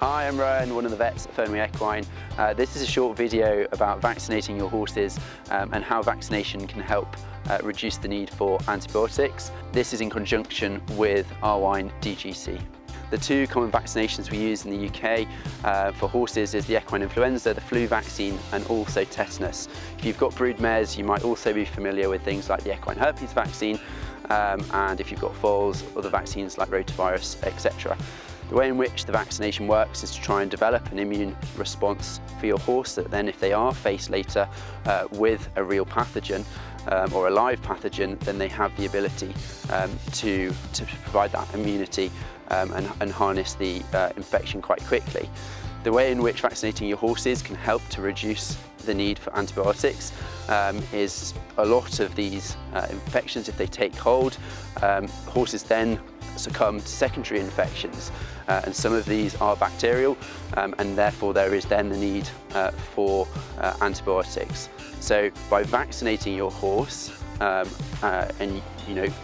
Hi, I'm Rowan, one of the vets at Fyrnwy Equine. This is a short video about vaccinating your horses and how vaccination can help reduce the need for antibiotics. This is in conjunction with our wine DGC. The two common vaccinations we use in the UK for horses is the equine influenza, the flu vaccine, and also tetanus. If you've got brood mares, you might also be familiar with things like the equine herpes vaccine, and if you've got foals, other vaccines like rotavirus, etc. The way in which the vaccination works is to try and develop an immune response for your horse that then, if they are faced later with a real pathogen or a live pathogen, then they have the ability to provide that immunity and harness the infection quite quickly. The way in which vaccinating your horses can help to reduce the need for antibiotics is a lot of these infections, if they take hold, horses then succumb to secondary infections, and some of these are bacterial, and therefore there is then the need for antibiotics. So by vaccinating your horse and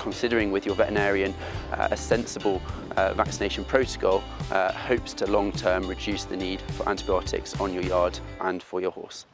considering with your veterinarian a sensible vaccination protocol, hopes to long-term reduce the need for antibiotics on your yard and for your horse.